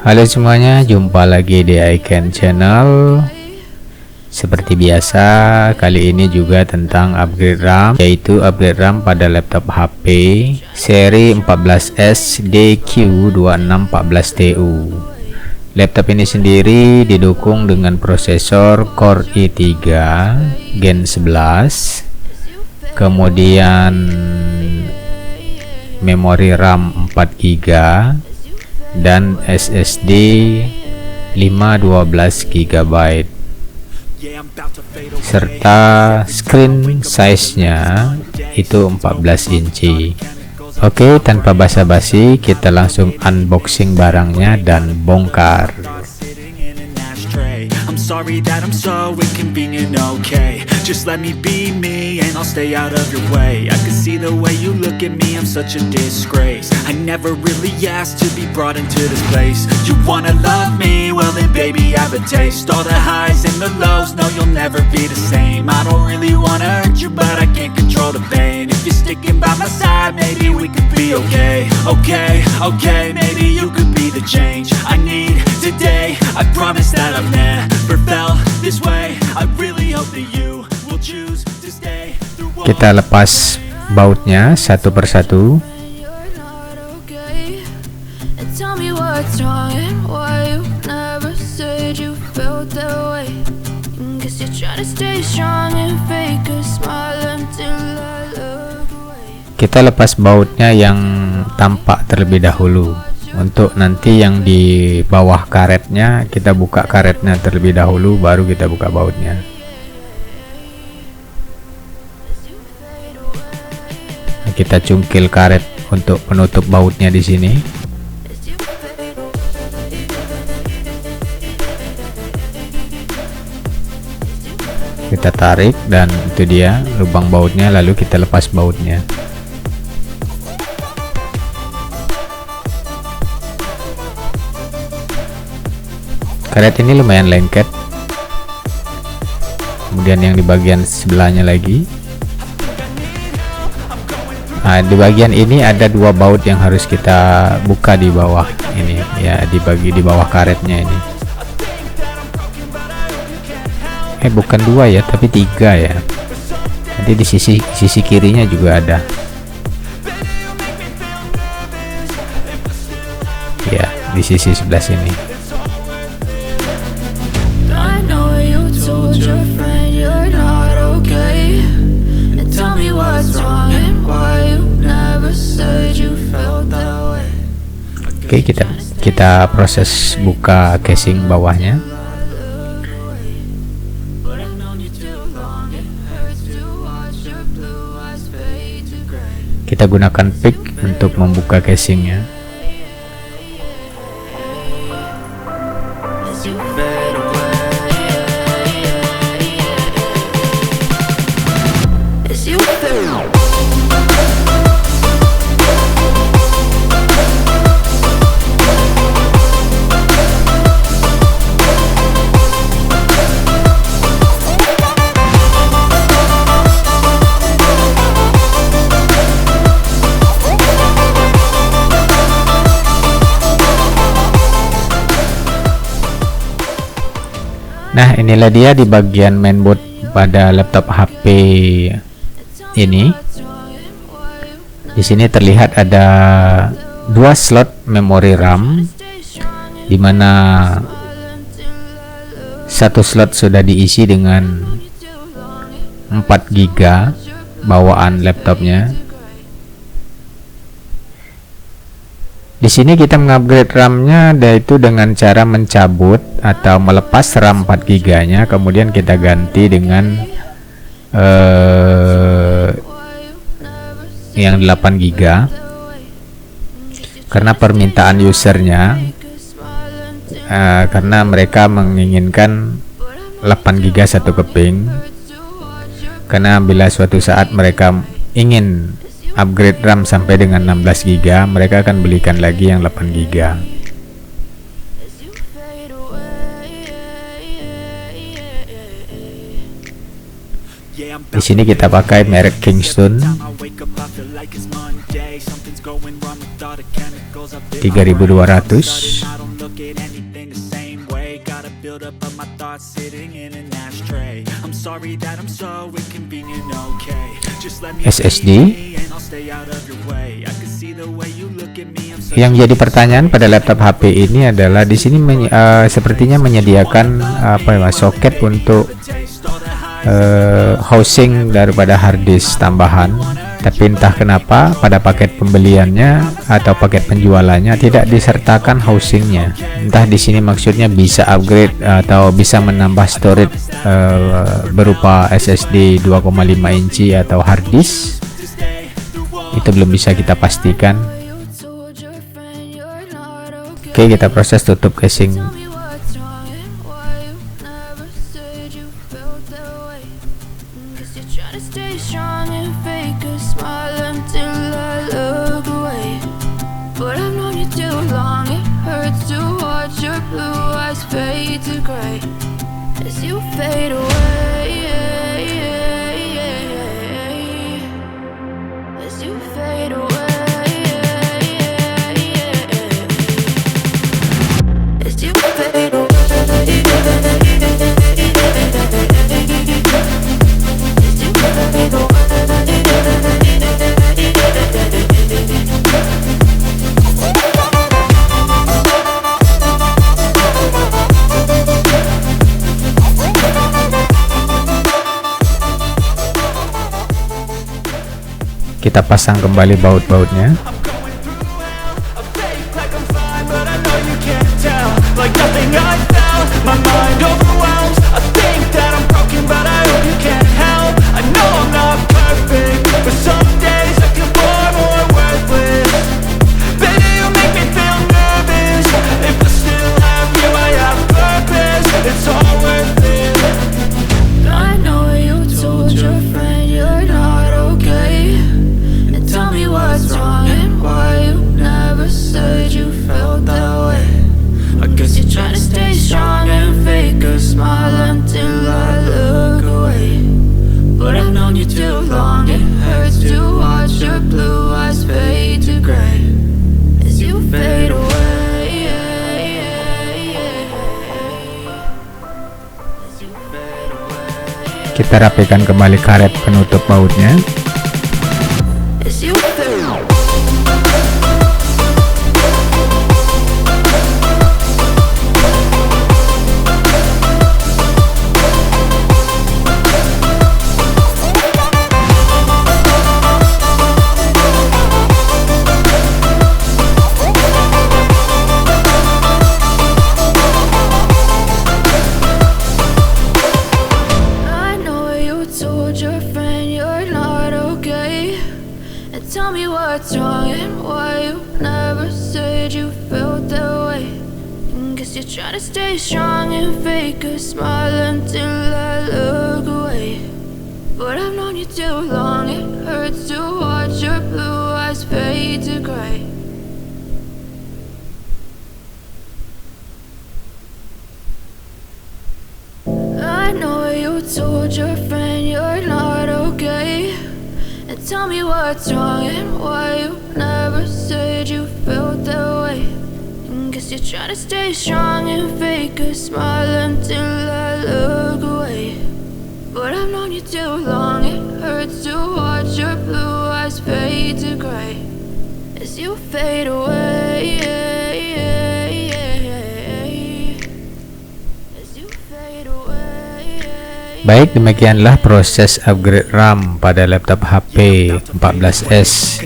Halo semuanya, jumpa lagi di Icon Channel. Seperti biasa, kali ini juga tentang upgrade RAM, yaitu upgrade RAM pada laptop HP seri 14S DQ2614TU. Laptop ini sendiri didukung dengan prosesor Core i3 Gen 11, kemudian memori RAM 4GB dan SSD 512 GB, serta screen size-nya itu 14 inci. Oke, tanpa basa-basi kita langsung unboxing barangnya dan bongkar. Sorry that I'm so inconvenient, okay? Just let me be me and I'll stay out of your way. I can see the way you look at me, I'm such a disgrace. I never really asked to be brought into this place. You wanna love me? Well then baby I have a taste. All the highs and the lows, no you'll never be the same. I don't really wanna hurt you but I can't control the pain. If you're sticking by my side, maybe we could be okay. Okay, maybe you could be the change I need today. I promise that I've never felt this way. I really hope that you will choose to stay through. Kita lepas bautnya satu persatu. Tell me what's wrong and why you never said you felt that way. Guess you're trying to stay strong and fake a smile until I look away. Kita lepas bautnya yang tampak terlebih dahulu. Untuk nanti yang di bawah karetnya, kita buka karetnya terlebih dahulu, baru kita buka bautnya. Kita cungkil karet untuk penutup bautnya di sini. Kita tarik dan itu dia lubang bautnya, lalu kita lepas bautnya. Karet ini lumayan lengket. Kemudian yang di bagian sebelahnya lagi. Nah, di bagian ini ada dua baut yang harus kita buka di bawah ini, ya, dibagi di bawah karetnya ini. Bukan dua ya, tapi tiga ya. Nanti di sisi kirinya juga ada. Ya, di sisi sebelah sini. Oke, kita proses buka casing bawahnya. Kita gunakan pick untuk membuka casingnya. Nah, inilah dia di bagian mainboard pada laptop HP ini. Di sini terlihat ada dua slot memori RAM, di mana satu slot sudah diisi dengan 4 GB bawaan laptopnya. Di sini kita mengupgrade RAM-nya yaitu dengan cara mencabut atau melepas RAM 4 GB-nya, kemudian kita ganti dengan yang 8 GB karena permintaan usernya, karena mereka menginginkan 8 GB satu keping, karena bila suatu saat mereka ingin upgrade RAM sampai dengan 16 GB, mereka akan belikan lagi yang 8 GB. Di sini kita pakai merek Kingston 3200. SSD. Yang jadi pertanyaan pada laptop HP ini adalah di sini sepertinya menyediakan soket untuk housing daripada hard disk tambahan, tapi entah kenapa pada paket pembeliannya atau paket penjualannya tidak disertakan housingnya. Entah di sini maksudnya bisa upgrade atau bisa menambah storage berupa SSD 2,5 inci atau hard disk. Itu belum bisa kita pastikan. Oke, kita proses tutup casing. Kita pasang kembali baut-bautnya. Kita rapikan kembali karet penutup bautnya. Tell me what's wrong and why you never said you felt that way. Guess you're trying to stay strong and fake a smile until I look away. But I've known you too long, it hurts to watch your blue eyes fade to gray. I know you told your friend you're not okay. And tell me what's wrong and why you never said you felt that way. Guess you're trying to stay strong and fake a smile until I look away. But I've known you too long, it hurts to watch your blue eyes fade to gray as you fade away. As you fade away. Baik, demikianlah proses upgrade RAM pada laptop HP 14S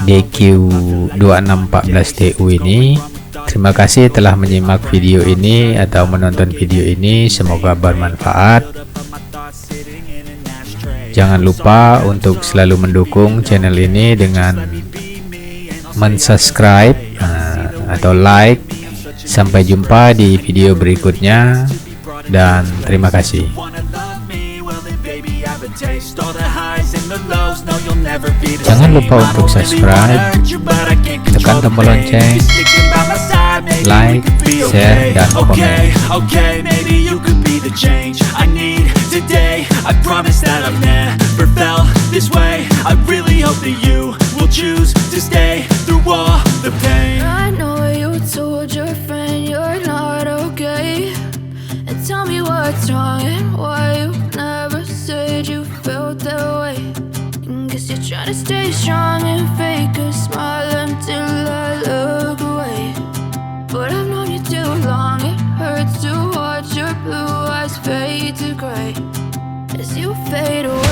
DQ2614TU ini. Terima kasih telah menyimak video ini atau menonton video ini, semoga bermanfaat. Jangan lupa untuk selalu mendukung channel ini dengan mensubscribe atau like. Sampai jumpa di video berikutnya dan terima kasih. Jangan lupa untuk subscribe, tekan tombol lonceng, like, share, dan komen. I promise that I've never felt this way. I really hope that you will choose to stay through all the pain. I know you told your friend you're not okay, and tell me what's wrong and why you never said you felt that way. Guess you're trying to stay strong and fake a smile until I look away. But I've known you too long, it hurts to watch your blue eyes fade to gray as you fade away.